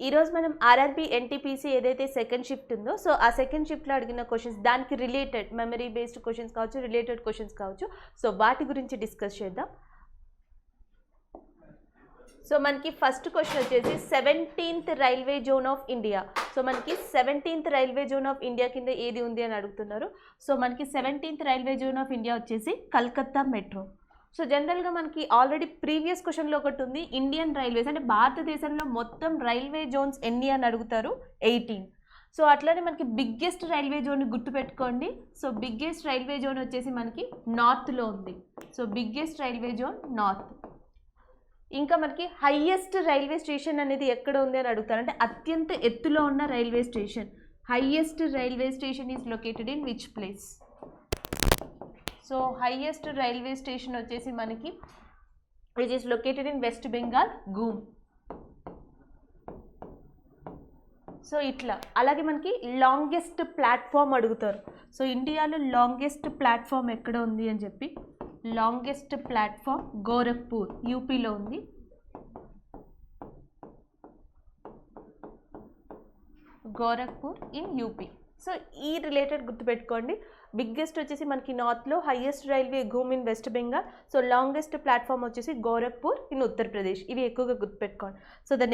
ఈరోజు మనం RRB NTPC ఏదైతే సెకండ్ షిఫ్ట్ ఉందో సో ఆ సెకండ్ షిఫ్ట్లో అడిగిన క్వశ్చన్స్ దానికి రిలేటెడ్ మెమరీ బేస్డ్ క్వశ్చన్స్ కావచ్చు, రిలేటెడ్ క్వశ్చన్స్ కావచ్చు, సో వాటి గురించి డిస్కస్ చేద్దాం. సో మనకి ఫస్ట్ క్వశ్చన్ వచ్చేసి 17th railway zone of India. So మనకి 17th railway zone of India కింద ఏది ఉంది అని అడుగుతున్నారు. సో మనకి 17th railway zone of India వచ్చేసి కల్కత్తా మెట్రో. సో జనరల్గా మనకి ఆల్రెడీ ప్రీవియస్ క్వశ్చన్లో ఒకటి ఉంది, ఇండియన్ రైల్వేస్ అంటే భారతదేశంలో మొత్తం రైల్వే జోన్స్ ఎన్ని అని అడుగుతారు, 18. సో అట్లనే మనకి బిగ్గెస్ట్ రైల్వే జోన్ గుర్తుపెట్టుకోండి. సో బిగ్గెస్ట్ రైల్వే జోన్ వచ్చేసి మనకి నార్త్లో ఉంది. So biggest railway zone north. ఇంకా మనకి హైయెస్ట్ రైల్వే స్టేషన్ అనేది ఎక్కడ ఉంది అని అడుగుతారు, అంటే అత్యంత ఎత్తులో ఉన్న railway station. Highest railway station is located in which place? So highest railway station వచ్చేసి మనకి which is located in West Bengal, Ghum. So ఇట్లా అలాగే మనకి లాంగెస్ట్ ప్లాట్ఫామ్ అడుగుతారు. సో ఇండియాలో లాంగెస్ట్ ప్లాట్ఫామ్ ఎక్కడ ఉంది అని చెప్పి, లాంగెస్ట్ ప్లాట్ఫామ్ గోరఖ్పూర్, యూపీలో ఉంది. Gorakhpur in UP. సో ఈ రిలేటెడ్ గుర్తుపెట్టుకోండి. బిగ్గెస్ట్ వచ్చేసి మనకి నార్త్లో, highest railway Ghum in West Bengal. So longest platform వచ్చేసి గోరఖ్పూర్ ఇన్ ఉత్తరప్రదేశ్. ఇవి ఎక్కువగా గుర్తుపెట్టుకోండి. సో ద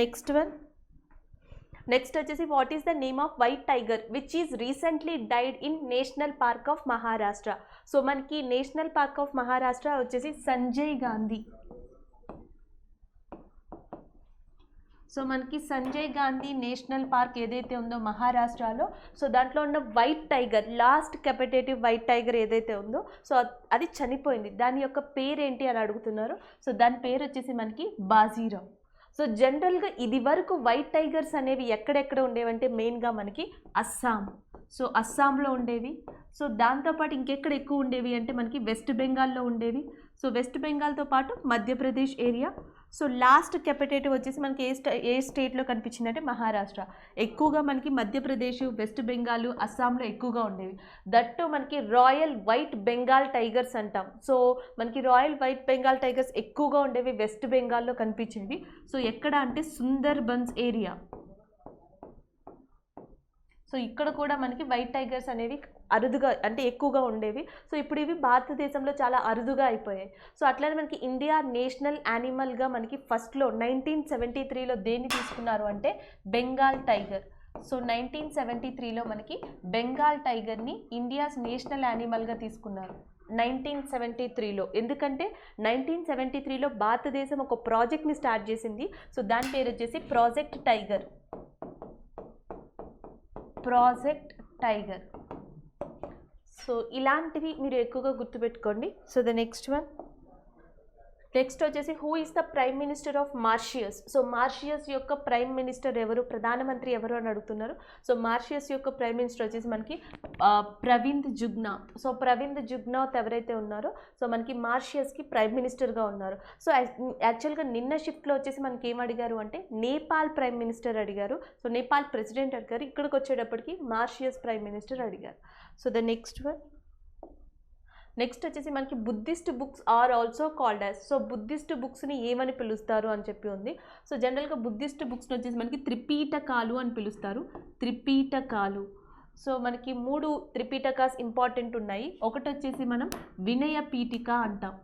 నెక్స్ట్ వచ్చేసి what is the name off white tiger which is recently died in national park of Maharashtra. So మనకి నేషనల్ పార్క్ ఆఫ్ మహారాష్ట్ర వచ్చేసి సంజయ్ గాంధీ. సో మనకి సంజయ్ గాంధీ నేషనల్ పార్క్ ఏదైతే ఉందో మహారాష్ట్రలో, సో దాంట్లో ఉన్న white tiger, last captive white tiger ఏదైతే ఉందో సో అది చనిపోయింది. దాని యొక్క పేరేంటి అని అడుగుతున్నారు. సో దాని పేరు వచ్చేసి మనకి బాజీరావ్. సో జనరల్గా ఇది వరకు వైట్ టైగర్స్ అనేవి ఎక్కడెక్కడ ఉండేవంటే మెయిన్గా మనకి అస్సాం. సో అస్సాంలో ఉండేవి. సో దాంతోపాటు ఇంకెక్కడ ఎక్కువ ఉండేవి అంటే మనకి వెస్ట్ బెంగాల్లో ఉండేవి. సో వెస్ట్ బెంగాల్తో పాటు మధ్యప్రదేశ్ ఏరియా. సో లాస్ట్ కెపిటేటివ్ వచ్చేసి మనకి ఏ స్టేట్లో కనిపించిందంటే మహారాష్ట్ర. ఎక్కువగా మనకి మధ్యప్రదేశ్, వెస్ట్ బెంగాల్, అస్సాంలో ఎక్కువగా ఉండేవి. దట్టు మనకి రాయల్ వైట్ బెంగాల్ టైగర్స్ అంటాం. సో మనకి రాయల్ వైట్ బెంగాల్ టైగర్స్ ఎక్కువగా ఉండేవి వెస్ట్ బెంగాల్లో కనిపించేవి. సో ఎక్కడ అంటే సుందర్బన్స్ ఏరియా. సో ఇక్కడ కూడా మనకి వైట్ టైగర్స్ అనేవి అరుదుగా అంటే ఎక్కువగా ఉండేవి. సో ఇప్పుడు ఇవి భారతదేశంలో చాలా అరుదుగా అయిపోయాయి. సో అట్లనే మనకి ఇండియా నేషనల్ యానిమల్గా మనకి ఫస్ట్లో 1973లో దేన్ని తీసుకున్నారు అంటే బెంగాల్ టైగర్. సో 1973లో మనకి బెంగాల్ టైగర్ని ఇండియాస్ నేషనల్ యానిమల్గా తీసుకున్నారు 1973లో. ఎందుకంటే 1973లో భారతదేశం ఒక ప్రాజెక్ట్ని స్టార్ట్ చేసింది. సో దాని పేరు వచ్చేసి ప్రాజెక్ట్ టైగర్. సో ఇలాంటివి మీరు ఎక్కువగా గుర్తుపెట్టుకోండి. సో ద నెక్స్ట్ వచ్చేసి who is the prime minister of Mauritius. So Mauritius యొక్క ప్రైమ్ మినిస్టర్ ఎవరు, ప్రధానమంత్రి ఎవరు అని అడుగుతున్నారు. సో మారిషియస్ యొక్క ప్రైమ్ మినిస్టర్ వచ్చేసి మనకి ప్రవింద్ జుగ్నాథ్. సో ప్రవింద్ జుగ్నాథ్ ఎవరైతే ఉన్నారో సో మనకి మారిషియస్కి ప్రైమ్ మినిస్టర్గా ఉన్నారు. సో యాక్చువల్గా నిన్న షిఫ్ట్లో వచ్చేసి మనకి ఏం అడిగారు అంటే నేపాల్ ప్రైమ్ మినిస్టర్ అడిగారు. సో నేపాల్ ప్రెసిడెంట్ అడిగారు. ఇక్కడికి వచ్చేటప్పటికి మారిషియస్ ప్రైమ్ మినిస్టర్ అడిగారు. సో ద నెక్స్ట్ వచ్చేసి మనకి Buddhist books are also called as. So Buddhist బుక్స్ని ఏమని పిలుస్తారు అని చెప్పి ఉంది. సో జనరల్గా బుద్ధిస్ట్ బుక్స్ని వచ్చేసి మనకి త్రిపీటకాలు అని పిలుస్తారు. త్రిపీటకాలు. సో మనకి 3 త్రిపీటకాస్ ఇంపార్టెంట్ ఉన్నాయి. ఒకటి వచ్చేసి మనం వినయ పీఠిక అంటాం.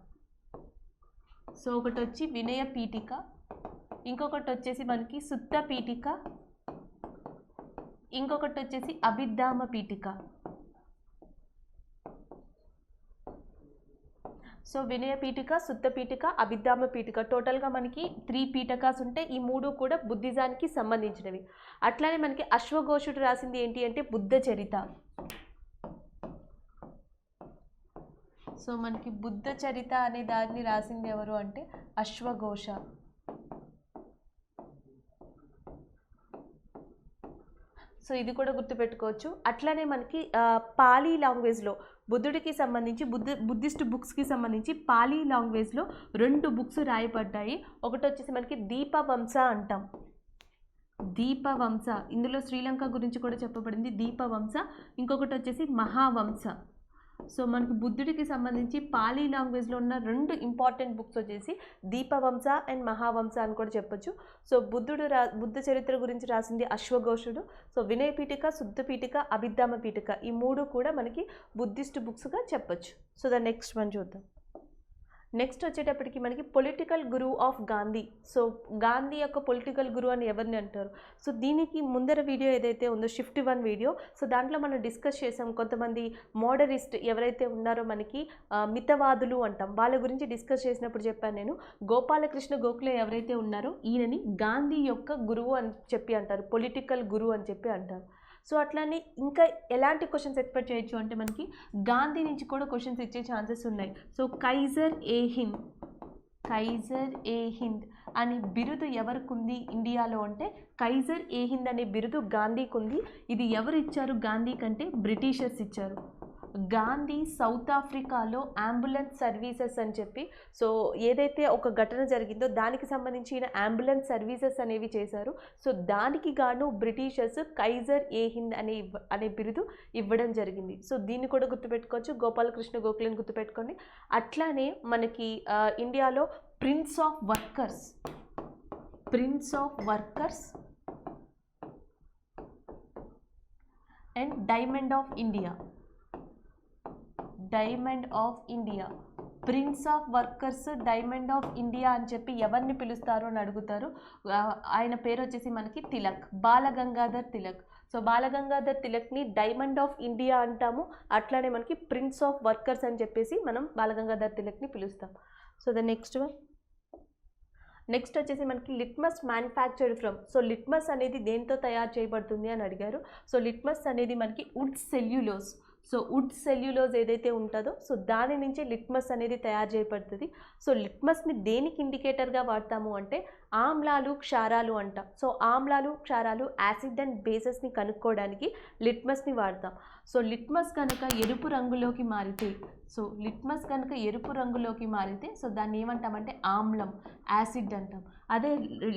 సో ఒకటి వచ్చి వినయ పీఠిక, ఇంకొకటి వచ్చేసి మనకి సుత్త పీఠిక, ఇంకొకటి వచ్చేసి అభిధామ పీఠిక. సో వినయ పీఠిక, సుత్త పీఠిక, అభిధామ పీఠిక, టోటల్గా మనకి 3 పీఠకాస్ ఉంటాయి. ఈ 3 కూడా బుద్ధిజానికి సంబంధించినవి. అట్లానే మనకి అశ్వఘోషుడు రాసింది ఏంటి అంటే బుద్ధ చరిత. సో మనకి బుద్ధ చరిత అనే దాన్ని రాసింది ఎవరు అంటే అశ్వఘోష. సో ఇది కూడా గుర్తుపెట్టుకోవచ్చు. అట్లనే మనకి పాలీ లాంగ్వేజ్లో బుద్ధుడికి సంబంధించి బుద్ధిస్ట్ బుక్స్కి సంబంధించి పాలీ లాంగ్వేజ్లో 2 బుక్స్ రాయబడ్డాయి. ఒకటి వచ్చేసి మనకి దీపవంస అంటాం. దీపవంస, ఇందులో శ్రీలంక గురించి కూడా చెప్పబడింది దీపవంస. ఇంకొకటి వచ్చేసి మహావంస. సో మనకి బుద్ధుడికి సంబంధించి పాలీ లాంగ్వేజ్లో ఉన్న 2 ఇంపార్టెంట్ బుక్స్ వచ్చేసి దీపవంస అండ్ మహావంస అని కూడా చెప్పొచ్చు. సో బుద్ధ చరిత్ర గురించి రాసింది అశ్వఘోషుడు. సో వినయ పీఠిక, శుద్ధ పీఠిక, అభిధామ పీఠిక ఈ 3 కూడా మనకి బుద్ధిస్ట్ బుక్స్గా చెప్పొచ్చు. సో ద నెక్స్ట్ వన్ చూద్దాం. నెక్స్ట్ వచ్చేటప్పటికి మనకి పొలిటికల్ గురువు ఆఫ్ గాంధీ. సో గాంధీ యొక్క పొలిటికల్ గురువు అని ఎవరిని అంటారు? సో దీనికి ముందర వీడియో ఏదైతే ఉందో షిఫ్ట్ 1 వీడియో, సో దాంట్లో మనం డిస్కస్ చేసాం. కొంతమంది మోడరిస్ట్ ఎవరైతే ఉన్నారో మనకి మితవాదులు అంటాం, వాళ్ళ గురించి డిస్కస్ చేసినప్పుడు చెప్పాను నేను. గోపాలకృష్ణ గోఖలే ఎవరైతే ఉన్నారో ఈయనని గాంధీ యొక్క గురువు అని చెప్పి అంటారు, పొలిటికల్ గురువు అని చెప్పి అంటారు. సో అట్లానే ఇంకా ఎలాంటి క్వశ్చన్స్ ఎక్స్పెక్ట్ చేయొచ్చు అంటే మనకి గాంధీ నుంచి కూడా క్వశ్చన్స్ ఇచ్చే ఛాన్సెస్ ఉన్నాయి. సో కైజర్ ఏ హింద్ అనే బిరుదు ఎవరికి ఉంది ఇండియాలో అంటే కైజర్ ఏ హింద్ అనే బిరుదు గాంధీకి ఉంది. ఇది ఎవరు ఇచ్చారు గాంధీ కంటే? బ్రిటిషర్స్ ఇచ్చారు. గాంధీ సౌత్ ఆఫ్రికాలో అంబులెన్స్ సర్వీసెస్ అని చెప్పి, సో ఏదైతే ఒక ఘటన జరిగిందో దానికి సంబంధించిన అంబులెన్స్ సర్వీసెస్ అనేవి చేశారు. సో దానికి గాను బ్రిటిషర్స్ కైజర్ ఏ హింద్ అనే బిరుదు ఇవ్వడం జరిగింది. సో దీన్ని కూడా గుర్తుపెట్టుకోవచ్చు, గోపాలకృష్ణ గోఖలేని గుర్తుపెట్టుకోండి. అట్లానే మనకి ఇండియాలో prince of workers and diamond of India, prince of workers, diamond of India అని చెప్పి ఎవరిని పిలుస్తారు అని అడుగుతారు. ఆయన పేరు వచ్చేసి మనకి తిలక్, బాలగంగాధర్ తిలక్. సో బాలగంగాధర్ తిలక్ని డైమండ్ ఆఫ్ ఇండియా అంటాము. అట్లానే మనకి ప్రిన్స్ ఆఫ్ వర్కర్స్ అని చెప్పేసి మనం బాలగంగాధర్ తిలక్ని పిలుస్తాం. సో ద నెక్స్ట్ వచ్చేసి మనకి litmus manufactured from. So litmus అనేది దేంతో తయారు చేయబడుతుంది అని అడిగారు. సో లిట్మస్ అనేది మనకి wood cellulose. So wood cellulose ఏదైతే ఉంటుందో సో దాని నుంచి లిట్మస్ అనేది తయారు చేయబడుతుంది. సో లిట్మస్ని దేనికి ఇండికేటర్గా వాడతాము అంటే ఆమ్లాలు, క్షారాలు అంటాం. సో ఆమ్లాలు, క్షారాలు, యాసిడ్ అండ్ బేసెస్ని కనుక్కోవడానికి లిట్మస్ని వాడతాం. సో లిట్మస్ కనుక ఎరుపు రంగులోకి మారితే సో దాన్ని ఏమంటామంటే ఆమ్లం, యాసిడ్ అంటాం. అదే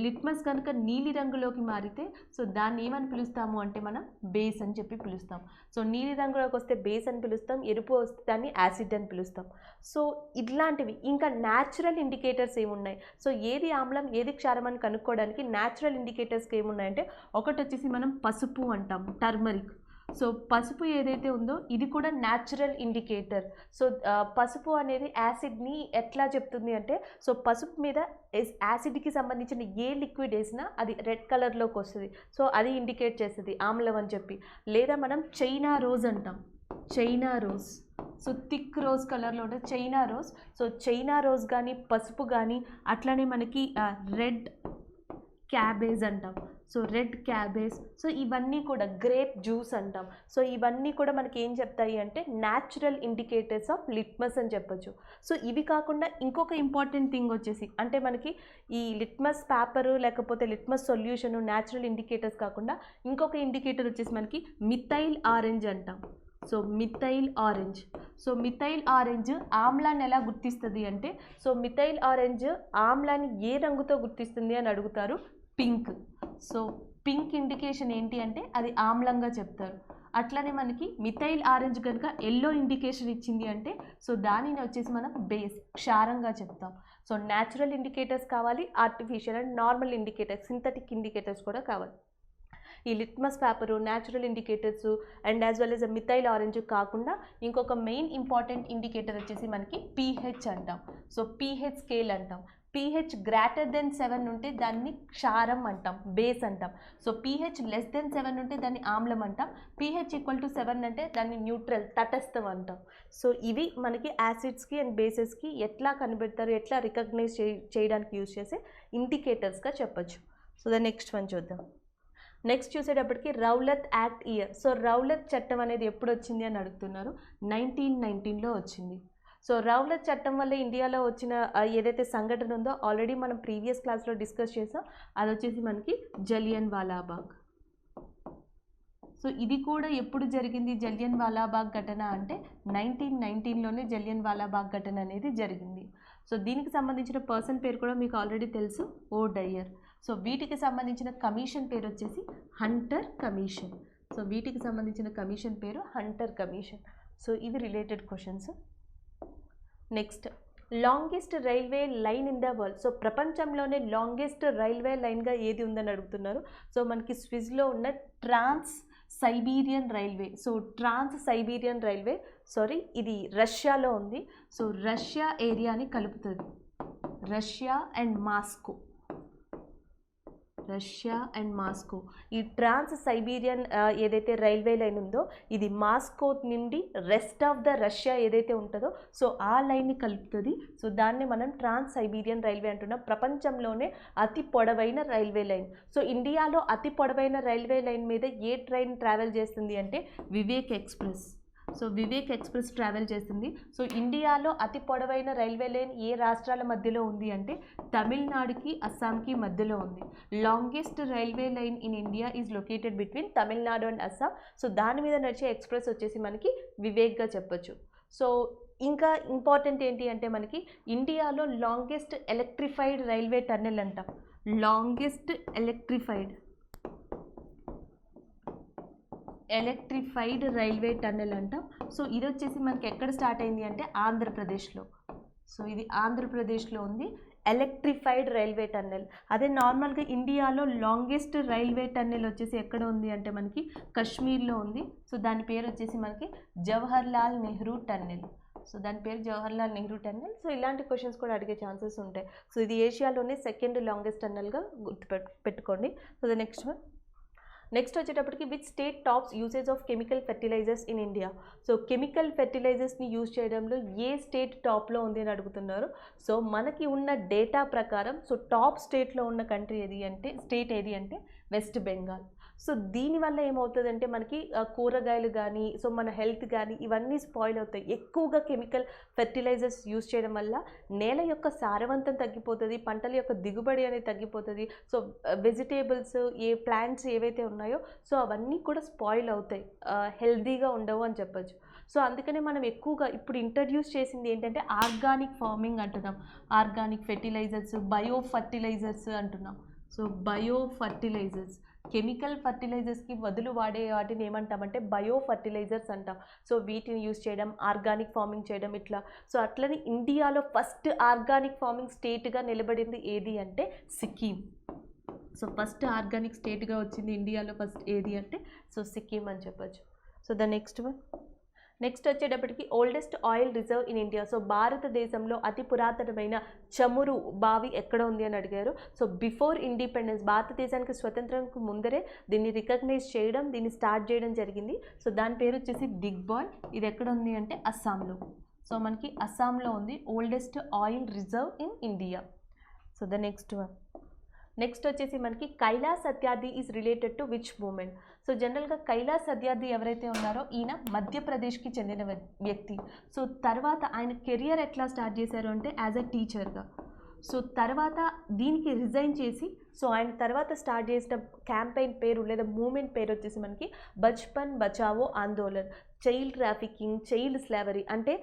లిట్మస్ కనుక నీలి రంగులోకి మారితే సో దాన్ని ఏమని పిలుస్తాము అంటే మనం బేస్ అని చెప్పి పిలుస్తాం. సో నీలి రంగులోకి వస్తే బేస్ అని పిలుస్తాం, ఎరుపు వస్తే దాన్ని యాసిడ్ అని పిలుస్తాం. సో ఇట్లాంటివి ఇంకా న్యాచురల్ ఇండికేటర్స్ ఏమున్నాయి? సో ఏది ఆమ్లం ఏది క్షారం అని కనుక్కోవడానికి న్యాచురల్ ఇండికేటర్స్కి ఏమున్నాయంటే ఒకటి వచ్చేసి మనం పసుపు అంటాం, టర్మరిక్. సో పసుపు ఏదైతే ఉందో ఇది కూడా న్యాచురల్ ఇండికేటర్. సో పసుపు అనేది యాసిడ్ని ఎట్లా చెప్తుంది అంటే సో పసుపు మీద యాసిడ్కి సంబంధించిన ఏ లిక్విడ్ వేసినా అది రెడ్ కలర్లోకి వస్తుంది. సో అది ఇండికేట్ చేస్తుంది ఆమ్లం అని చెప్పి. లేదా మనం చైనా రోజ్ అంటాం, సో థిక్ రోజ్ కలర్లో ఉంటుంది China rose. So China rose కానీ పసుపు కానీ అట్లానే మనకి రెడ్ క్యాబేజ్ అంటాం. So red cabbage. సో ఇవన్నీ కూడా గ్రేప్ జ్యూస్ అంటాం. సో ఇవన్నీ కూడా మనకి ఏం చెప్తాయి అంటే న్యాచురల్ ఇండికేటర్స్ ఆఫ్ లిట్మస్ అని చెప్పొచ్చు. సో ఇవి కాకుండా ఇంకొక ఇంపార్టెంట్ థింగ్ వచ్చేసి అంటే మనకి ఈ లిట్మస్ పేపరు లేకపోతే లిట్మస్ సొల్యూషను న్యాచురల్ ఇండికేటర్స్ కాకుండా ఇంకొక ఇండికేటర్ వచ్చేసి మనకి మిథైల్ ఆరెంజ్ అంటాం. సో మిథైల్ ఆరెంజ్ ఆమ్లాన్ని ఎలా గుర్తిస్తుంది అంటే సో మిథైల్ ఆరెంజ్ ఆమ్లాన్ని ఏ రంగుతో గుర్తిస్తుంది అని అడుగుతారు? పింక్. సో పింక్ ఇండికేషన్ ఏంటి అంటే అది ఆమ్లంగా చెప్తారు. అట్లనే మనకి మిథైల్ ఆరెంజ్ కనుక ఎల్లో ఇండికేషన్ ఇచ్చింది అంటే సో దానిని వచ్చేసి మనం బేస్, క్షారంగా చెప్తాం. సో న్యాచురల్ ఇండికేటర్స్ కావాలి, artificial and normal indicators, synthetic indicators కూడా కావాలి. ఈ litmus paper, natural indicators and as well as methyl orange కాకుండా ఇంకొక మెయిన్ ఇంపార్టెంట్ ఇండికేటర్ వచ్చేసి మనకి pH అంటాం. సో pH స్కేల్ అంటాం. pH గ్రేటర్ దెన్ 7 ఉంటే దాన్ని క్షారం అంటాం, బేస్ అంటాం. సో pH లెస్ దెన్ 7 ఉంటే దాన్ని ఆమ్లం అంటాం. pH ఈక్వల్ టు 7 అంటే దాన్ని న్యూట్రల్, తటస్థం అంటాం. సో ఇవి మనకి యాసిడ్స్కి అండ్ బేసెస్కి ఎట్లా కనిపెడతారు, ఎట్లా రికగ్నైజ్ చేయడానికి యూజ్ చేసే ఇండికేటర్స్గా చెప్పొచ్చు. సో ద నెక్స్ట్ వన్ చూద్దాం. నెక్స్ట్ చూసేటప్పటికి Rowlatt act year. So Rowlatt చట్టం అనేది ఎప్పుడు వచ్చింది అని అడుగుతున్నారు. 1919లో వచ్చింది. సో రౌలత్ చట్టం వల్ల ఇండియాలో వచ్చిన ఏదైతే సంఘటన ఉందో ఆల్రెడీ మనం ప్రీవియస్ క్లాస్లో డిస్కస్ చేసాం. అది వచ్చేసి మనకి జలియన్ వాలాబాగ్. సో ఇది కూడా ఎప్పుడు జరిగింది జలియన్ వాలాబాగ్ ఘటన అంటే 1919లోనే జలియన్ వాలాబాగ్ ఘటన అనేది జరిగింది. సో దీనికి సంబంధించిన పర్సన్ పేరు కూడా మీకు ఆల్రెడీ తెలుసు, ఓ డయ్యర్. సో వీటికి సంబంధించిన కమిషన్ పేరు వచ్చేసి హంటర్ కమిషన్. సో వీటికి సంబంధించిన కమిషన్ పేరు హంటర్ కమిషన్. సో ఇవి related questions. Next, longest railway line in the world. So ప్రపంచంలోనే లాంగెస్ట్ రైల్వే లైన్గా ఏది ఉందని అడుగుతున్నారు. సో మనకి స్విస్లో ఉన్న trans Siberian railway. So trans Siberian railway, sorry, ఇది రష్యాలో ఉంది. సో రష్యా ఏరియాని కలుపుతుంది, Russia and Moscow, Russia and Moscow. ఈ ట్రాన్స్ సైబీరియన్ ఏదైతే రైల్వే లైన్ ఉందో ఇది మాస్కో నుండి రెస్ట్ ఆఫ్ ద రష్యా ఏదైతే ఉంటుందో సో ఆ లైన్ని కలుపుతుంది. సో దాన్ని మనం ట్రాన్స్ సైబీరియన్ రైల్వే అంటున్నాం. ప్రపంచంలోనే అతి పొడవైన రైల్వే లైన్. సో ఇండియాలో అతి పొడవైన రైల్వే లైన్ మీద ఏ ట్రైన్ ట్రావెల్ చేస్తుంది అంటే Vivek express. So Vivek express travel చేస్తుంది. సో ఇండియాలో అతి పొడవైన రైల్వే లైన్ ఏ రాష్ట్రాల మధ్యలో ఉంది అంటే తమిళనాడుకి అస్సాంకి మధ్యలో ఉంది. Longest railway line in India is located between Tamil Nadu and Assam. So దాని మీద నడిచే ఎక్స్ప్రెస్ వచ్చేసి మనకి వివేక్గా చెప్పొచ్చు. సో ఇంకా ఇంపార్టెంట్ ఏంటి అంటే మనకి ఇండియాలో లాంగెస్ట్ ఎలక్ట్రిఫైడ్ రైల్వే టన్నెల్ అంటాం, లాంగెస్ట్ ఎలక్ట్రిఫైడ్ రైల్వే టన్నెల్ అంటాం. సో ఇది వచ్చేసి మనకి ఎక్కడ స్టార్ట్ అయింది అంటే ఆంధ్రప్రదేశ్లో. సో ఇది ఆంధ్రప్రదేశ్లో ఉంది ఎలక్ట్రిఫైడ్ రైల్వే టన్నెల్. అదే నార్మల్గా ఇండియాలో లాంగెస్ట్ రైల్వే టన్నెల్ వచ్చేసి ఎక్కడ ఉంది అంటే మనకి కాశ్మీర్లో ఉంది. సో దాని పేరు వచ్చేసి మనకి జవహర్లాల్ నెహ్రూ టన్నెల్. సో దాని పేరు జవహర్లాల్ నెహ్రూ టన్నెల్. సో ఇలాంటి క్వశ్చన్స్ కూడా అడిగే ఛాన్సెస్ ఉంటాయి. సో ఇది ఏషియాలోనే సెకండ్ లాంగెస్ట్ టన్నెల్గా పెట్టుకోండి. సో ద నెక్స్ట్ వచ్చేటప్పటికి which state tops usage of chemical fertilisers in India. So chemical ఫెర్టిలైజర్స్ని యూజ్ చేయడంలో ఏ స్టేట్ టాప్లో ఉంది అని అడుగుతున్నారు. సో మనకి ఉన్న డేటా ప్రకారం సో టాప్ స్టేట్లో ఉన్న స్టేట్ ఏది అంటే వెస్ట్ బెంగాల్. సో దీనివల్ల ఏమవుతుందంటే మనకి కూరగాయలు కానీ సో మన హెల్త్ కానీ ఇవన్నీ స్పాయిల్ అవుతాయి. ఎక్కువగా కెమికల్ ఫెర్టిలైజర్స్ యూజ్ చేయడం వల్ల నేల యొక్క సారవంతం తగ్గిపోతుంది, పంటల యొక్క దిగుబడి అనేది తగ్గిపోతుంది. సో వెజిటేబుల్స్ ప్లాంట్స్ ఏవైతే ఉన్నాయో సో అవన్నీ కూడా స్పాయిల్ అవుతాయి, హెల్తీగా ఉండవు అని చెప్పొచ్చు. సో అందుకనే మనం ఎక్కువగా ఇప్పుడు ఇంట్రడ్యూస్ చేసింది ఏంటంటే ఆర్గానిక్ ఫార్మింగ్ అంటున్నాం, ఆర్గానిక్ ఫెర్టిలైజర్స్, బయో ఫర్టిలైజర్స్ అంటున్నాం. సో బయో ఫర్టిలైజర్స్, కెమికల్ ఫర్టిలైజర్స్కి బదులు వాడే వాటిని ఏమంటామంటే బయో ఫర్టిలైజర్స్ అంటాం. సో వీటిని యూజ్ చేయడం, ఆర్గానిక్ ఫార్మింగ్ చేయడం ఇట్లా. సో అట్లనే ఇండియాలో ఫస్ట్ ఆర్గానిక్ ఫార్మింగ్ స్టేట్గా నిలబడింది ఏది అంటే సిక్కిం. సో ఫస్ట్ ఆర్గానిక్ స్టేట్గా వచ్చింది ఇండియాలో ఫస్ట్ ఏది అంటే సో సిక్కిం అని చెప్పచ్చు. సో ద నెక్స్ట్ వచ్చేటప్పటికి oldest oil reserve in India. So భారతదేశంలో అతి పురాతనమైన చమురు బావి ఎక్కడ ఉంది అని అడిగారు. సో బిఫోర్ ఇండిపెండెన్స్, భారతదేశానికి స్వతంత్రంకు ముందరే దీన్ని రికగ్నైజ్ చేయడం, దీన్ని స్టార్ట్ చేయడం జరిగింది. సో దాని పేరు వచ్చేసి దిగ్బాల్. ఇది ఎక్కడ ఉంది అంటే అస్సాంలో. సో మనకి అస్సాంలో ఉంది oldest oil reserve in India. So the next వచ్చేసి మనకి Kailash Satyarthi is related to which movement. So జనరల్గా కైలాస్ సత్యార్థి ఎవరైతే ఉన్నారో ఈయన మధ్యప్రదేశ్కి చెందిన వ్యక్తి. సో తర్వాత ఆయన కెరియర్ ఎట్లా స్టార్ట్ చేశారు అంటే యాజ్ అ టీచర్గా. సో తర్వాత దీనికి రిజైన్ చేసి సో ఆయన తర్వాత స్టార్ట్ చేసిన క్యాంపెయిన్ పేరు లేదా మూమెంట్ పేరు వచ్చేసి మనకి Bachpan Bachao Andolan. Child trafficking, child slavery అంటే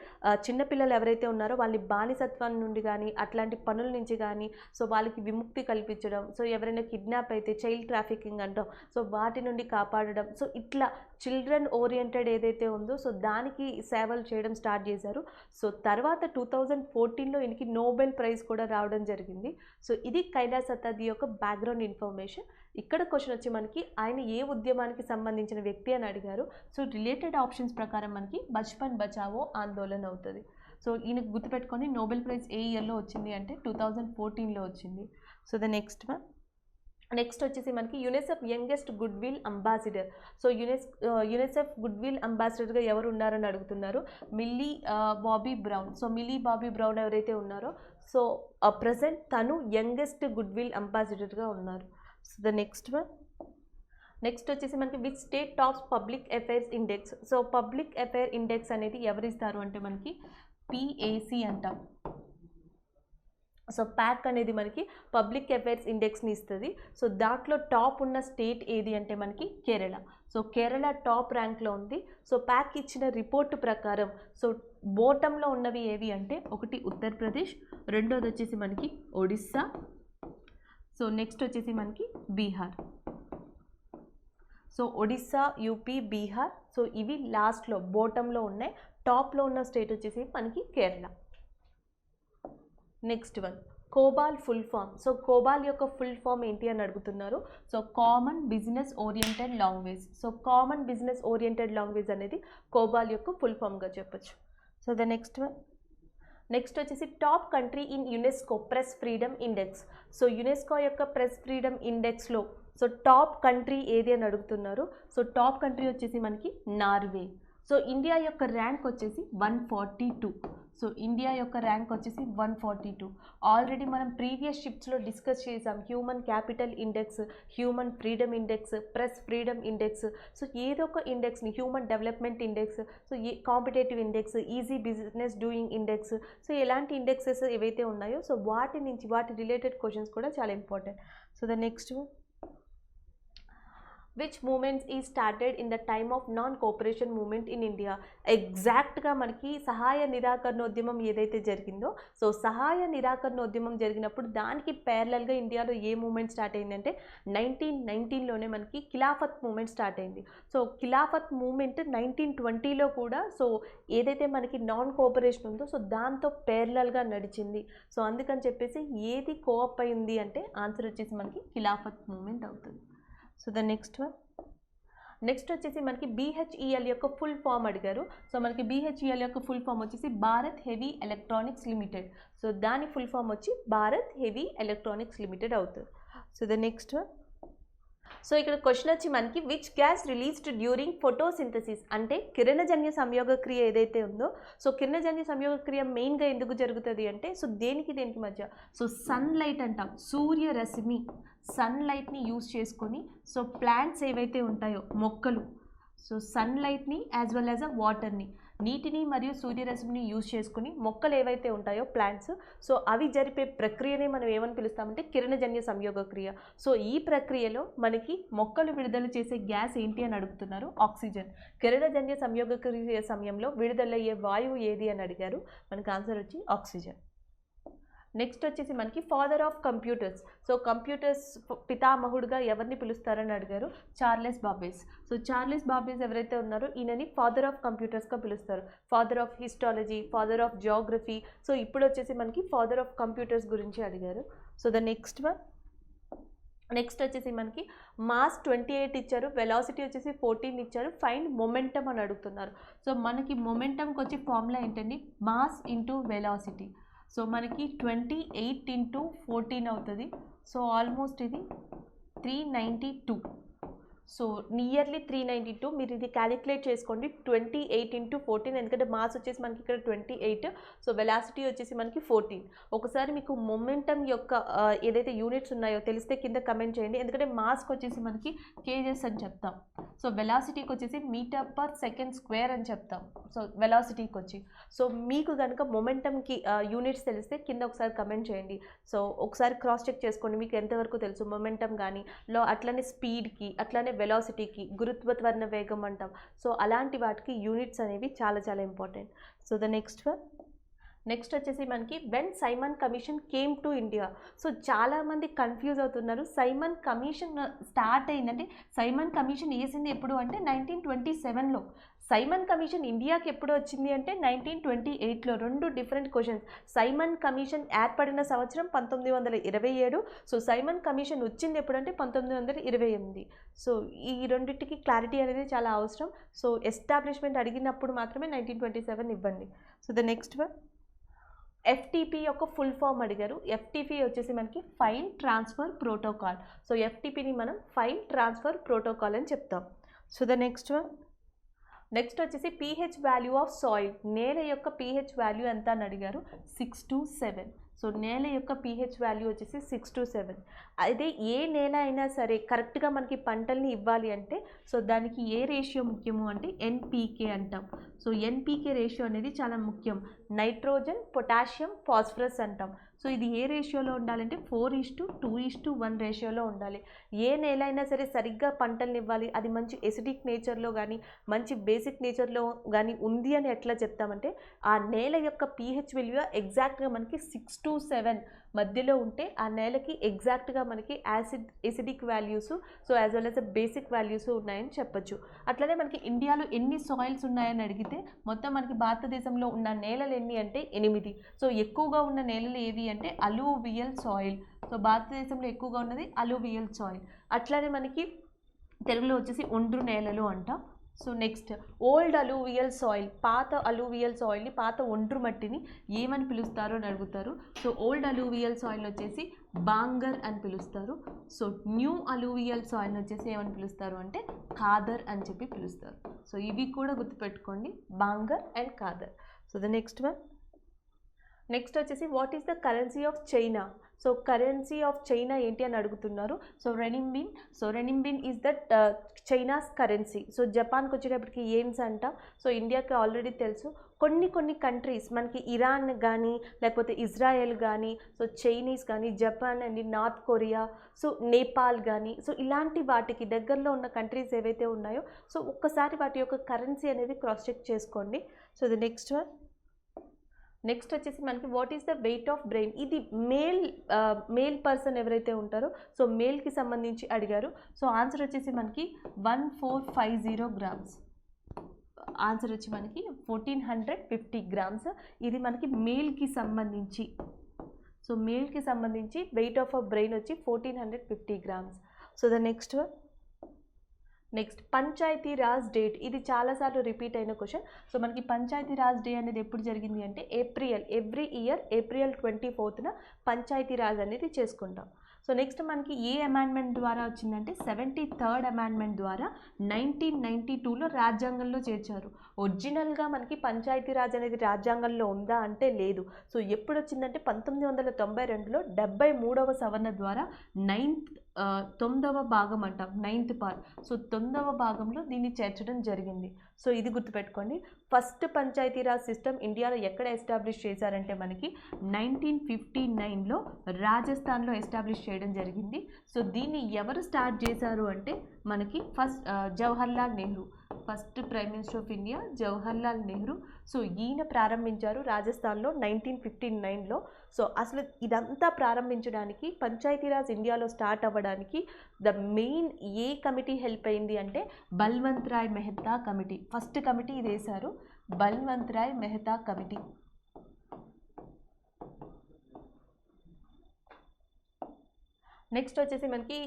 చిన్నపిల్లలు ఎవరైతే ఉన్నారో వాళ్ళని బానిసత్వం నుండి కానీ అట్లాంటి పనుల నుంచి కానీ సో వాళ్ళకి విముక్తి కల్పించడం. సో ఎవరైనా కిడ్నాప్ అయితే చైల్డ్ ట్రాఫికింగ్ అంటాం, సో వాటి నుండి కాపాడడం. సో ఇట్లా చిల్డ్రన్ ఓరియంటెడ్ ఏదైతే ఉందో సో దానికి సేవలు చేయడం స్టార్ట్ చేశారు. సో తర్వాత 2014లో ఈయనకి నోబెల్ ప్రైజ్ కూడా రావడం జరిగింది. సో ఇది కైలాస్ సత్యార్థి యొక్క బ్యాక్గ్రౌండ్ ఇన్ఫర్మేషన్. ఇక్కడ క్వశ్చన్ వచ్చి మనకి ఆయన ఏ ఉద్యమానికి సంబంధించిన వ్యక్తి అని అడిగారు. సో రిలేటెడ్ ఆప్షన్స్ ప్రకారం మనకి బచ్పన్ బచావో ఆందోళన్ అవుతుంది. సో ఈయనకు గుర్తుపెట్టుకొని నోబెల్ ప్రైజ్ ఏ ఇయర్లో వచ్చింది అంటే 2014లో వచ్చింది. సో ద నెక్స్ట్ వచ్చేసి మనకి UNICEF youngest goodwill ambassador. So UNICEF goodwill అంబాసిడర్గా ఎవరు ఉన్నారని అడుగుతున్నారు. Millie Bobby Brown. So Millie Bobby Brown ఎవరైతే ఉన్నారో సో ప్రజెంట్ తను యంగెస్ట్ గుడ్ విల్ అంబాసిడర్గా ఉన్నారు. సో ద నెక్స్ట్ వచ్చేసి మనకి which state tops public affairs index. So public affair index అనేది ఎవరిస్తారు అంటే మనకి PAC అంటాం. సో ప్యాక్ అనేది మనకి పబ్లిక్ అఫైర్స్ ఇండెక్స్ని ఇస్తుంది. సో దాంట్లో టాప్ ఉన్న స్టేట్ ఏది అంటే మనకి కేరళ. సో కేరళ టాప్ ర్యాంక్లో ఉంది. సో ప్యాక్ ఇచ్చిన రిపోర్టు ప్రకారం సో బోటంలో ఉన్నవి ఏవి అంటే ఒకటి ఉత్తరప్రదేశ్, రెండోది వచ్చేసి మనకి ఒడిస్సా, సో నెక్స్ట్ వచ్చేసి మనకి Bihar. So so Odisha, UP, Bihar, so ఇవి లాస్ట్లో బాటంలో ఉన్నాయి. టాప్లో ఉన్న స్టేట్ వచ్చేసి మనకి Kerala. Next one COBOL full form. So COBOL యొక్క ఫుల్ ఫామ్ ఏంటి అని అడుగుతున్నారు. So common business oriented language. So common business oriented language అనేది కోబాల్ యొక్క ఫుల్ ఫామ్గా చెప్పొచ్చు. So the next one next వచ్చేసి top country in UNESCO press freedom index. So UNESCO యొక్క ప్రెస్ ఫ్రీడమ్ ఇండెక్స్లో సో టాప్ కంట్రీ ఏది అని అడుగుతున్నారు. సో టాప్ కంట్రీ వచ్చేసి మనకి నార్వే. సో ఇండియా యొక్క ర్యాంక్ వచ్చేసి 142. సో ఇండియా యొక్క ర్యాంక్ వచ్చేసి 142. ఆల్రెడీ మనం ప్రీవియస్ షిఫ్ట్స్లో డిస్కస్ చేసాం. Human capital index, human freedom index, press freedom index. So ఏదో ఒక ఇండెక్స్ని, human development index, so competitive index, easy business doing index, so ఎలాంటి ఇండెక్సెస్ ఏవైతే ఉన్నాయో సో వాటి నుంచి వాటి రిలేటెడ్ క్వశ్చన్స్ కూడా చాలా important. So the next which movements ఈ started in the time of non cooperation movement in India. ఎగ్జాక్ట్గా మనకి సహాయ నిరాకరణోద్యమం ఏదైతే జరిగిందో సో సహాయ నిరాకరణోద్యమం జరిగినప్పుడు దానికి ప్యారలల్గా ఇండియాలో ఏ మూమెంట్ స్టార్ట్ అయిందంటే 1919లోనే మనకి ఖిలాఫత్ మూమెంట్ స్టార్ట్ అయింది. సో ఖిలాఫత్ మూమెంట్ 1920లో కూడా సో ఏదైతే మనకి నాన్ కోఆపరేషన్ ఉందో సో దాంతో ప్యారలల్గా నడిచింది. సో అందుకని చెప్పేసి ఏది కోఆప్ అయింది అంటే ఆన్సర్ వచ్చేసి మనకి ఖిలాఫత్ మూమెంట్ అవుతుంది. So the next one next వచ్చేసి మనకి BHEL యొక్క ఫుల్ ఫామ్ అడిగారు. సో మనకి BHEL యొక్క ఫుల్ ఫామ్ వచ్చేసి Bharat heavy electronics limited. So దాని ఫుల్ ఫామ్ వచ్చి భారత్ హెవీ ఎలక్ట్రానిక్స్ లిమిటెడ్ అవుతుంది. So the next one so ఇక్కడ క్వశ్చన్ వచ్చి మనకి which gas released during photosynthesis అంటే కిరణజన్య సంయోగ క్రియ ఏదైతే ఉందో సో కిరణజన్య సంయోగ క్రియ మెయిన్గా ఎందుకు జరుగుతుంది అంటే సో దేనికి మధ్య సో సన్లైట్ అంటాం, సూర్యరశ్మి సన్లైట్ని యూజ్ చేసుకొని సో ప్లాంట్స్ ఏవైతే ఉంటాయో మొక్కలు సో సన్లైట్ని యాజ్ వెల్ యాజ్ అ వాటర్ని నీటిని మరియు సూర్యరశ్మిని యూజ్ చేసుకుని మొక్కలు ఏవైతే ఉంటాయో ప్లాంట్స్ సో అవి జరిపే ప్రక్రియనే మనం ఏమని పిలుస్తామంటే కిరణజన్య సంయోగ క్రియ. సో ఈ ప్రక్రియలో మనకి మొక్కలు విడుదల చేసే గ్యాస్ ఏంటి అని అడుగుతున్నారు, ఆక్సిజన్. కిరణజన్య సంయోగ క్రియ సమయంలో విడుదలయ్యే వాయువు ఏది అని అడిగారు, మనకి ఆన్సర్ వచ్చి ఆక్సిజన్. నెక్స్ట్ వచ్చేసి మనకి father of computers. So computers పితామహుడుగా ఎవరిని పిలుస్తారని అడిగారు, Charles Babbage. So Charles Babbage ఎవరైతే ఉన్నారో ఈయనని ఫాదర్ ఆఫ్ కంప్యూటర్స్గా పిలుస్తారు. Father of histology, father of geography. So ఇప్పుడు వచ్చేసి మనకి ఫాదర్ ఆఫ్ కంప్యూటర్స్ గురించి అడిగారు. So the next one next వచ్చేసి మనకి మాస్ 28 ఇచ్చారు, వెలాసిటీ వచ్చేసి 14 ఇచ్చారు, ఫైండ్ మొమెంటమ్ అని అడుగుతున్నారు. సో మనకి మొమెంటమ్కి వచ్చి ఫార్ములా ఏంటండి, మాస్ ఇంటూ వెలాసిటీ. సో మనకి 28 ఇంటూ 14 అవుతుంది. సో ఆల్మోస్ట్ ఇది 392. So nearly 392. మీరు ఇది క్యాలిక్యులేట్ చేసుకోండి 28 ఇంటూ 14, ఎందుకంటే మాస్ వచ్చేసి మనకి ఇక్కడ 28, సో వెలాసిటీ వచ్చేసి మనకి 14. ఒకసారి మీకు మొమెంటమ్ యొక్క ఏదైతే యూనిట్స్ ఉన్నాయో తెలిస్తే కింద కమెంట్ చేయండి, ఎందుకంటే మాస్కి వచ్చేసి మనకి కేజెస్ అని చెప్తాం, సో వెలాసిటీకి వచ్చేసి మీటర్ పర్ సెకండ్ స్క్వేర్ అని చెప్తాం. సో వెలాసిటీకి వచ్చి సో మీకు కనుక మొమెంటమ్కి యూనిట్స్ తెలిస్తే కింద ఒకసారి కమెంట్ చేయండి. సో ఒకసారి క్రాస్ చెక్ చేసుకోండి మీకు ఎంతవరకు తెలుసు మొమెంటమ్ కానీ అట్లనే స్పీడ్కి అట్లనే వెలాసిటీకి గురుత్వత్వరణ వేగం అంటాం. సో అలాంటి వాటికి యూనిట్స్ అనేవి చాలా చాలా important. So the next one next వచ్చేసి మనకి when Simon commission came to India. So చాలామంది కన్ఫ్యూజ్ అవుతున్నారు, సైమన్ కమిషన్ స్టార్ట్ అయిందంటే సైమన్ కమిషన్ వేసింది ఎప్పుడు అంటే 1927లో. సైమన్ కమిషన్ ఇండియాకి ఎప్పుడు వచ్చింది అంటే 1928లో. రెండు డిఫరెంట్ క్వశ్చన్స్. సైమన్ కమిషన్ ఏర్పడిన సంవత్సరం 1927. సో సైమన్ కమిషన్ వచ్చింది ఎప్పుడంటే 1928. సో ఈ రెండింటికి క్లారిటీ అనేది చాలా అవసరం. సో ఎస్టాబ్లిష్మెంట్ అడిగినప్పుడు మాత్రమే 1927 ఇవ్వండి. So the next one FTP యొక్క ఫుల్ ఫామ్ అడిగారు. FTP వచ్చేసి మనకి ఫైల్ ట్రాన్స్ఫర్ ప్రోటోకాల్. సో FTPని మనం ఫైల్ ట్రాన్స్ఫర్ ప్రోటోకాల్ అని చెప్తాం. So the next one next వచ్చేసి pH వాల్యూ ఆఫ్ సాయిల్. నేల యొక్క pH వాల్యూ ఎంత అని అడిగారు, 6 to 7. సో నేల యొక్క pH వాల్యూ వచ్చేసి 6 to 7. అదే ఏ నేల అయినా సరే కరెక్ట్గా మనకి పంటల్ని ఇవ్వాలి అంటే సో దానికి ఏ రేషియో ముఖ్యము అంటే NPK అంటాం. సో NPK రేషియో అనేది చాలా ముఖ్యం. నైట్రోజన్, పొటాషియం, ఫాస్ఫరస్ అంటాం. సో ఇది ఏ రేషియోలో ఉండాలంటే 4:2:1 రేషియోలో ఉండాలి. ఏ నేల అయినా సరే సరిగ్గా పంటల్ని ఇవ్వాలి, అది మంచి ఎసిడిక్ నేచర్లో కానీ మంచి బేసిక్ నేచర్లో కానీ ఉంది అని ఎట్లా చెప్తామంటే ఆ నేల యొక్క pH విలువ ఎగ్జాక్ట్గా మనకి 6 to 7 మధ్యలో ఉంటే ఆ నేలకి ఎగ్జాక్ట్గా మనకి acidic values so as well as basic values ఉన్నాయని చెప్పొచ్చు. అట్లనే మనకి ఇండియాలో ఎన్ని సాయిల్స్ ఉన్నాయని అడిగితే మొత్తం మనకి భారతదేశంలో ఉన్న నేలలు ఎన్ని అంటే 8. సో ఎక్కువగా ఉన్న నేలలు ఏవి అంటే అలూవియల్ సాయిల్. సో భారతదేశంలో ఎక్కువగా ఉన్నది అలూవియల్ సాయిల్. అట్లానే మనకి తెలుగులో వచ్చేసి ఒండ్రు నేలలు అంటాం. So next old alluvial soil, పాత అలూవియల్ సాయిల్ని, పాత ఒండ్రు మట్టిని ఏమని పిలుస్తారు అని అడుగుతారు. సో ఓల్డ్ అలూవియల్ సాయిల్ వచ్చేసి బాంగర్ అని పిలుస్తారు. సో న్యూ అలూవియల్ సాయిల్ వచ్చేసి ఏమని పిలుస్తారు అంటే ఖాదర్ అని చెప్పి పిలుస్తారు. సో ఇవి కూడా గుర్తుపెట్టుకోండి, bhangar and khadar. So the next one, next వచ్చేసి what is the currency of China. So currency of China ఏంటి అని అడుగుతున్నారు. So renminbi. So renminbi is that China's currency. So జపాన్కి వచ్చేటప్పటికి యెన్స్ అంటాం. సో ఇండియాకి ఆల్రెడీ తెలుసు. కొన్ని కంట్రీస్ మనకి ఇరాన్ కానీ లేకపోతే ఇజ్రాయెల్ కానీ, సో చైనీస్ కానీ, Japan and north Korea, so Nepal కానీ, సో ఇలాంటి వాటికి దగ్గరలో ఉన్న కంట్రీస్ ఏవైతే ఉన్నాయో సో ఒక్కసారి వాటి యొక్క కరెన్సీ అనేది క్రాస్ చెక్ చేసుకోండి. So the next one, next వచ్చేసి మనకి what is the weight of brain. ఇది మేల్ పర్సన్ ఎవరైతే ఉంటారో సో మేల్కి సంబంధించి అడిగారు. సో ఆన్సర్ వచ్చేసి మనకి 1450 గ్రామ్స్. ఆన్సర్ వచ్చి మనకి 1450 గ్రామ్స్. ఇది మనకి మేల్కి సంబంధించి. సో మేల్కి సంబంధించి వెయిట్ ఆఫ్ అ బ్రెయిన్ వచ్చి 1450 grams. So the next one, next Panchayati Raj date. ఇది చాలాసార్లు రిపీట్ అయిన క్వశ్చన్. సో మనకి పంచాయతీ రాజ్ డే అనేది ఎప్పుడు జరిగింది అంటే ఏప్రిల్, ఎవ్రీ ఇయర్ ఏప్రిల్ 24న పంచాయతీ రాజ్ అనేది చేసుకుంటాం. సో నెక్స్ట్ మనకి ఏ అమెండ్మెంట్ ద్వారా వచ్చిందంటే 73rd అమెండ్మెంట్ ద్వారా 1992లో రాజ్యాంగంలో చేర్చారు. ఒరిజినల్గా మనకి పంచాయతీ రాజ్ అనేది రాజ్యాంగంలో ఉందా అంటే లేదు. సో ఎప్పుడు వచ్చిందంటే 1992లో 73వ సవరణ ద్వారా 9వ భాగం అంటాం, 9th పార్ట్. సో 9వ భాగంలో దీన్ని చేర్చడం జరిగింది. సో ఇది గుర్తుపెట్టుకోండి. ఫస్ట్ పంచాయతీరాజ్ సిస్టమ్ ఇండియాలో ఎక్కడ ఎస్టాబ్లిష్ చేశారంటే మనకి 1959లో రాజస్థాన్లో ఎస్టాబ్లిష్ చేయడం జరిగింది. సో దీన్ని ఎవరు స్టార్ట్ చేశారు అంటే మనకి first Jawaharlal Nehru, first prime minister of India Jawaharlal Nehru. So ఈయన ప్రారంభించారు రాజస్థాన్లో 1959లో. సో అసలు ఇదంతా ప్రారంభించడానికి పంచాయతీరాజ్ ఇండియాలో స్టార్ట్ అవ్వడానికి the main a committee help అయింది అంటే Balwant Rai Mehta committee. First committee ఇది వేశారు, బల్వంత్ రాయ్ మెహతా కమిటీ. నెక్స్ట్ వచ్చేసి మనకి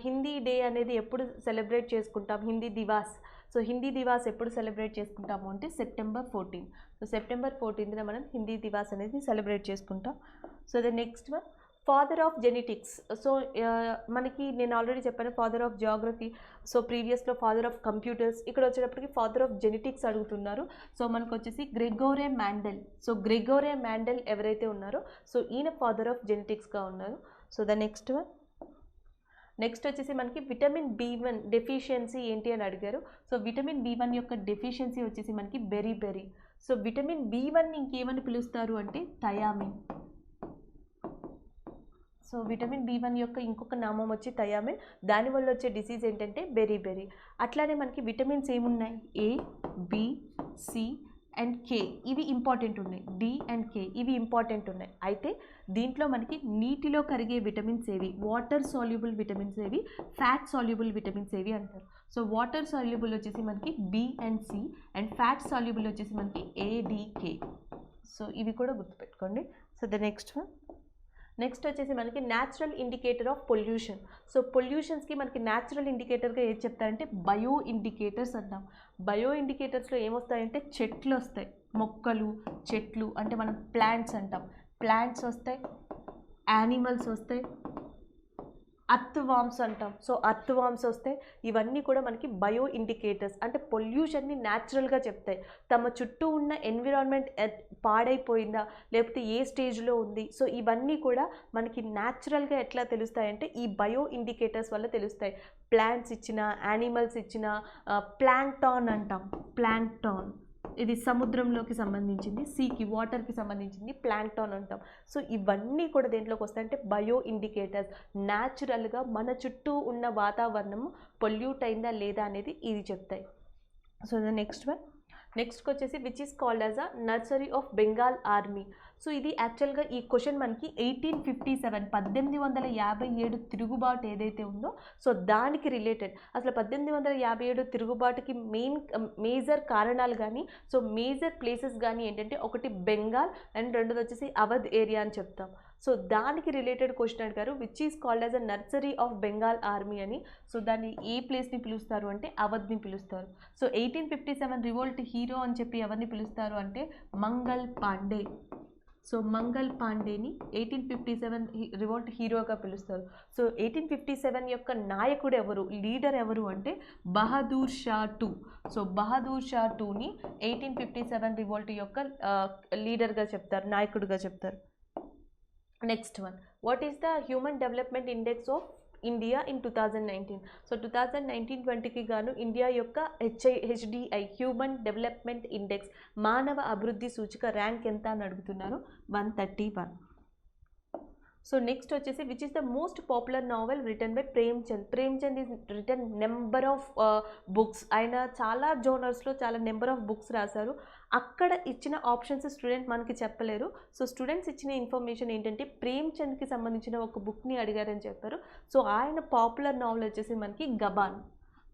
హిందీ డే అనేది ఎప్పుడు సెలబ్రేట్ చేసుకుంటాం, హిందీ దివాస్. సో హిందీ దివాస్ ఎప్పుడు సెలబ్రేట్ చేసుకుంటాము అంటే సెప్టెంబర్ 14. సో సెప్టెంబర్ 14న మనం హిందీ దివాస్ అనేది సెలబ్రేట్ చేసుకుంటాం. So the next one, father of genetics. So మనకి నేను ఆల్రెడీ చెప్పాను ఫాదర్ ఆఫ్ జియోగ్రఫీ. సో ప్రీవియస్లో ఫాదర్ ఆఫ్ కంప్యూటర్స్. ఇక్కడ వచ్చేటప్పటికి ఫాదర్ ఆఫ్ జెనెటిక్స్ అడుగుతున్నారు. సో మనకు వచ్చేసి గ్రెగోరే మ్యాండెల్. సో గ్రెగోరే మ్యాండెల్ ఎవరైతే ఉన్నారో సో ఈయన ఫాదర్ ఆఫ్ జెనెటిక్స్గా ఉన్నారు. So the next one, next వచ్చేసి మనకి విటమిన్ B1 డెఫిషియన్సీ ఏంటి అని అడిగారు. సో విటమిన్ B1 యొక్క డెఫిషియన్సీ వచ్చేసి మనకి బెరీ. సో విటమిన్ B1 ఇంకేమని పిలుస్తారు అంటే థయామిన్. సో విటమిన్ B1 యొక్క ఇంకొక నామం వచ్చి థయామిన్. దానివల్ల వచ్చే డిసీజ్ ఏంటంటే బెరీ. అట్లానే మనకి విటమిన్స్ ఏమున్నాయి, A, B, C and K. ఇవి ఇంపార్టెంట్ ఉన్నాయి. D అండ్ K ఇవి ఇంపార్టెంట్ ఉన్నాయి. అయితే దీంట్లో మనకి నీటిలో కరిగే విటమిన్స్ ఏవి, వాటర్ సాల్యుబుల్ విటమిన్స్ ఏవి, ఫ్యాట్ సాల్యుబుల్ విటమిన్స్ ఏవి అంటారు. సో వాటర్ సాల్యుబుల్ వచ్చేసి మనకి B and C and fat soluble వచ్చేసి మనకి A, D, K. సో ఇవి కూడా గుర్తుపెట్టుకోండి. So the next one, next వచ్చేసి మనకి natural indicator of pollution. So పొల్యూషన్స్కి మనకి న్యాచురల్ ఇండికేటర్గా ఏది చెప్తారంటే బయో ఇండికేటర్స్ అంటాం. బయో ఇండికేటర్స్లో ఏమొస్తాయంటే చెట్లు వస్తాయి, మొక్కలు, చెట్లు అంటే మనం ప్లాంట్స్ అంటాం. ప్లాంట్స్ వస్తాయి, యానిమల్స్ వస్తాయి, అర్త్వామ్స్ అంటాం. సో అర్త్వామ్స్ వస్తాయి. ఇవన్నీ కూడా మనకి బయో ఇండికేటర్స్ అంటే పొల్యూషన్ని న్యాచురల్గా చెప్తాయి. తమ చుట్టూ ఉన్న ఎన్విరాన్మెంట్ పాడైపోయిందా లేకపోతే ఏ స్టేజ్లో ఉంది, సో ఇవన్నీ కూడా మనకి న్యాచురల్గా ఎట్లా తెలుస్తాయంటే ఈ బయో ఇండికేటర్స్ వల్ల తెలుస్తాయి. ప్లాంట్స్ ఇచ్చిన, యానిమల్స్ ఇచ్చిన, ప్లాంక్టాన్ అంటాం. ప్లాంక్టాన్ ఇది సముద్రంలోకి సంబంధించింది, సీకి వాటర్కి సంబంధించింది ప్లాంక్టాన్ అంటాం. సో ఇవన్నీ కూడా దేంట్లోకి వస్తాయంటే బయో ఇండికేటర్స్. న్యాచురల్గా మన చుట్టూ ఉన్న వాతావరణం పొల్యూట్ అయిందా లేదా అనేది ఇది చెప్తాయి. సో ద నెక్స్ట్ వన్, నెక్స్ట్కి వచ్చేసి which is called as a nursery of Bengal army. So ఇది యాక్చువల్గా ఈ క్వశ్చన్ మనకి 1857 తిరుగుబాటు ఏదైతే ఉందో సో దానికి రిలేటెడ్. అసలు 1857 తిరుగుబాటుకి మేజర్ కారణాలు కానీ సో మేజర్ ప్లేసెస్ కానీ ఏంటంటే ఒకటి బెంగాల్ అండ్ రెండోది వచ్చేసి అవధ్ ఏరియా అని చెప్తాం. సో దానికి రిలేటెడ్ క్వశ్చన్ అడిగారు which is called as a nursery of Bengal army అని. సో దాన్ని ఏ ప్లేస్ని పిలుస్తారు అంటే అవధ్ని పిలుస్తారు. సో 1857 రివోల్ట్ హీరో అని చెప్పి ఎవరిని పిలుస్తారు అంటే మంగల్ పాండే. సో మంగల్ పాండేని 1857 రివోల్ట్ హీరోగా పిలుస్తారు. సో 1857 యొక్క నాయకుడు ఎవరు, లీడర్ ఎవరు అంటే బహదూర్ షా టూ. సో బహదూర్ షా టూని 1857 రివోల్ట్ యొక్క లీడర్గా చెప్తారు, నాయకుడిగా చెప్తారు. Next one, what is the human development index of India in 2019. So 2019-20కి గాను ఇండియా యొక్క HDI హ్యూమన్ డెవలప్మెంట్ ఇండెక్స్ మానవ అభివృద్ధి సూచిక ర్యాంక్ ఎంత అని అడుగుతున్నారు, 131. సో నెక్స్ట్ వచ్చేసి which is the most popular novel written by Premchand. Premchand is written number of books. ఆయన చాలా జోనర్స్లో చాలా నెంబర్ ఆఫ్ బుక్స్ రాశారు. అక్కడ ఇచ్చిన ఆప్షన్స్ స్టూడెంట్ మనకి చెప్పలేరు. సో స్టూడెంట్స్ ఇచ్చిన ఇన్ఫర్మేషన్ ఏంటంటే ప్రేమ్చంద్కి సంబంధించిన ఒక బుక్ని అడిగారని చెప్పారు. సో ఆయన పాపులర్ నావెల్ వచ్చేసి మనకి గబాన్.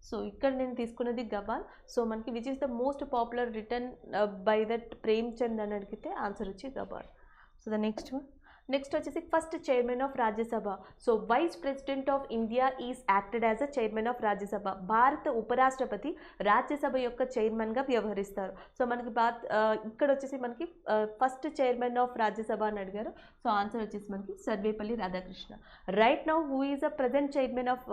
సో ఇక్కడ నేను తీసుకున్నది గబాన్. సో మనకి which is the most popular written by that Premchand అని అడిగితే ఆన్సర్ వచ్చి గబాన్. So the next one, next వచ్చేసి first chairman of Rajya Sabha. So vice president of India is acted as a chairman of Rajya Sabha. భారత ఉపరాష్ట్రపతి రాజ్యసభ యొక్క చైర్మన్గా వ్యవహరిస్తారు. సో మనకి ఇక్కడ వచ్చేసి మనకి ఫస్ట్ చైర్మన్ ఆఫ్ రాజ్యసభ అని అడిగారు. సో ఆన్సర్ వచ్చేసి మనకి Sarvepalli Radhakrishna. Right now who is a present chairman of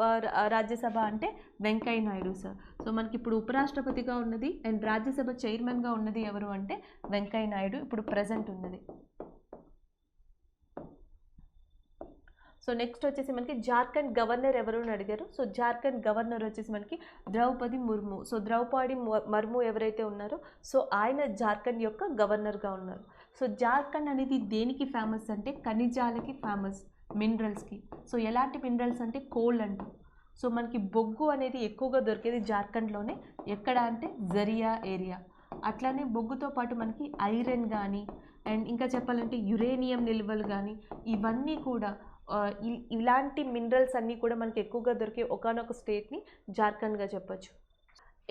Rajya Sabha అంటే వెంకయ్య నాయుడు సార్. సో మనకి ఇప్పుడు ఉపరాష్ట్రపతిగా ఉన్నది అండ్ రాజ్యసభ చైర్మన్గా ఉన్నది ఎవరు అంటే వెంకయ్య నాయుడు ఇప్పుడు ప్రజెంట్ ఉన్నది. సో నెక్స్ట్ వచ్చేసి మనకి జార్ఖండ్ గవర్నర్ ఎవరు అని అడిగారు. సో జార్ఖండ్ గవర్నర్ వచ్చేసి మనకి ద్రౌపది ముర్ము. సో ద్రౌపది ముర్ము ఎవరైతే ఉన్నారో సో ఆయన జార్ఖండ్ యొక్క గవర్నర్గా ఉన్నారు. సో జార్ఖండ్ అనేది దేనికి ఫేమస్ అంటే ఖనిజాలకి ఫేమస్, మినరల్స్కి. సో ఎలాంటి మినరల్స్ అంటే కోల్ అంటాం. సో మనకి బొగ్గు అనేది ఎక్కువగా దొరికేది జార్ఖండ్లోనే. ఎక్కడ అంటే జరియా ఏరియా. అట్లానే బొగ్గుతో పాటు మనకి ఐరన్ కానీ అండ్ ఇంకా చెప్పాలంటే యురేనియం నిల్వలు కానీ ఇవన్నీ కూడా ఇలాంటి మినరల్స్ అన్నీ కూడా మనకి ఎక్కువగా దొరికే ఒకానొక స్టేట్ని జార్ఖండ్గా చెప్పొచ్చు.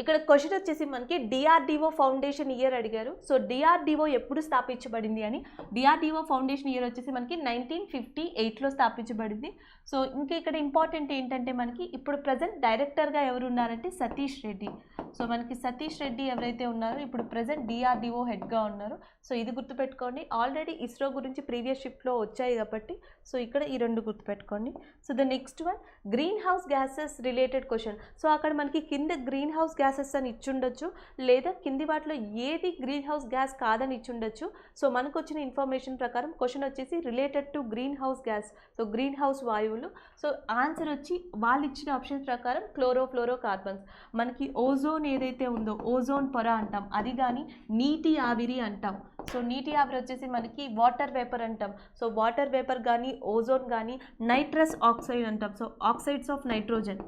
ఇక్కడ క్వశ్చన్ వచ్చేసి మనకి డిఆర్డిఓ ఫౌండేషన్ ఇయర్ అడిగారు. సో డిఆర్డిఓ ఎప్పుడు స్థాపించబడింది అని. డిఆర్డిఓ ఫౌండేషన్ ఇయర్ వచ్చేసి మనకి 1958లో స్థాపించబడింది. సో ఇంకా ఇక్కడ ఇంపార్టెంట్ ఏంటంటే మనకి ఇప్పుడు ప్రజెంట్ డైరెక్టర్గా ఎవరు ఉన్నారంటే సతీష్ రెడ్డి. సో మనకి సతీష్ రెడ్డి ఎవరైతే ఉన్నారో ఇప్పుడు ప్రజెంట్ డిఆర్డిఓ హెడ్గా ఉన్నారు. సో ఇది గుర్తుపెట్టుకోండి. ఆల్రెడీ ఇస్రో గురించి ప్రీవియస్ షిఫ్ట్లో వచ్చాయి కాబట్టి సో ఇక్కడ ఈ రెండు గుర్తుపెట్టుకోండి. So the next one, green house gases related question. So అక్కడ మనకి కింద గ్రీన్ హౌస్ గ్యాసెస్ అని ఇచ్చుండొచ్చు, లేదా కింది వాటిలో ఏది గ్రీన్ హౌస్ గ్యాస్ కాదని ఇచ్చుండొచ్చు. సో మనకు వచ్చిన ఇన్ఫర్మేషన్ ప్రకారం క్వశ్చన్ వచ్చేసి related to green house gas. So green house వాయువులు. సో ఆన్సర్ వచ్చి వాళ్ళు ఇచ్చిన ఆప్షన్ ప్రకారం క్లోరోఫ్లోరో కార్బన్స్. మనకి ఓజోన్ ఏదైతే ఉందో ఓజోన్ పొర అంటాం, అది కానీ నీటి ఆవిరి అంటాం. సో నీటి ఆవిరి వచ్చేసి మనకి వాటర్ వేపర్ అంటాం. సో వాటర్ వేపర్ కానీ ఓజోన్ కానీ నైట్రస్ ఆక్సైడ్ అంటాం. So oxides of nitrogen.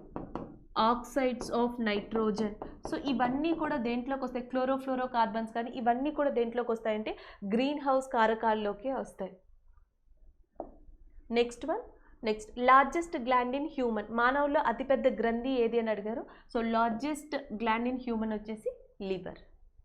So ఇవన్నీ కూడా దేంట్లోకి వస్తాయి, క్లోరోఫ్లోరో కార్బన్స్ కానీ ఇవన్నీ కూడా దేంట్లోకి వస్తాయంటే గ్రీన్ హౌస్ కారకాల్లోకి వస్తాయి. Next one, next largest gland in human. మానవుల్లో అతిపెద్ద గ్రంథి ఏది అని అడిగారు. So largest gland in human వచ్చేసి లివర్.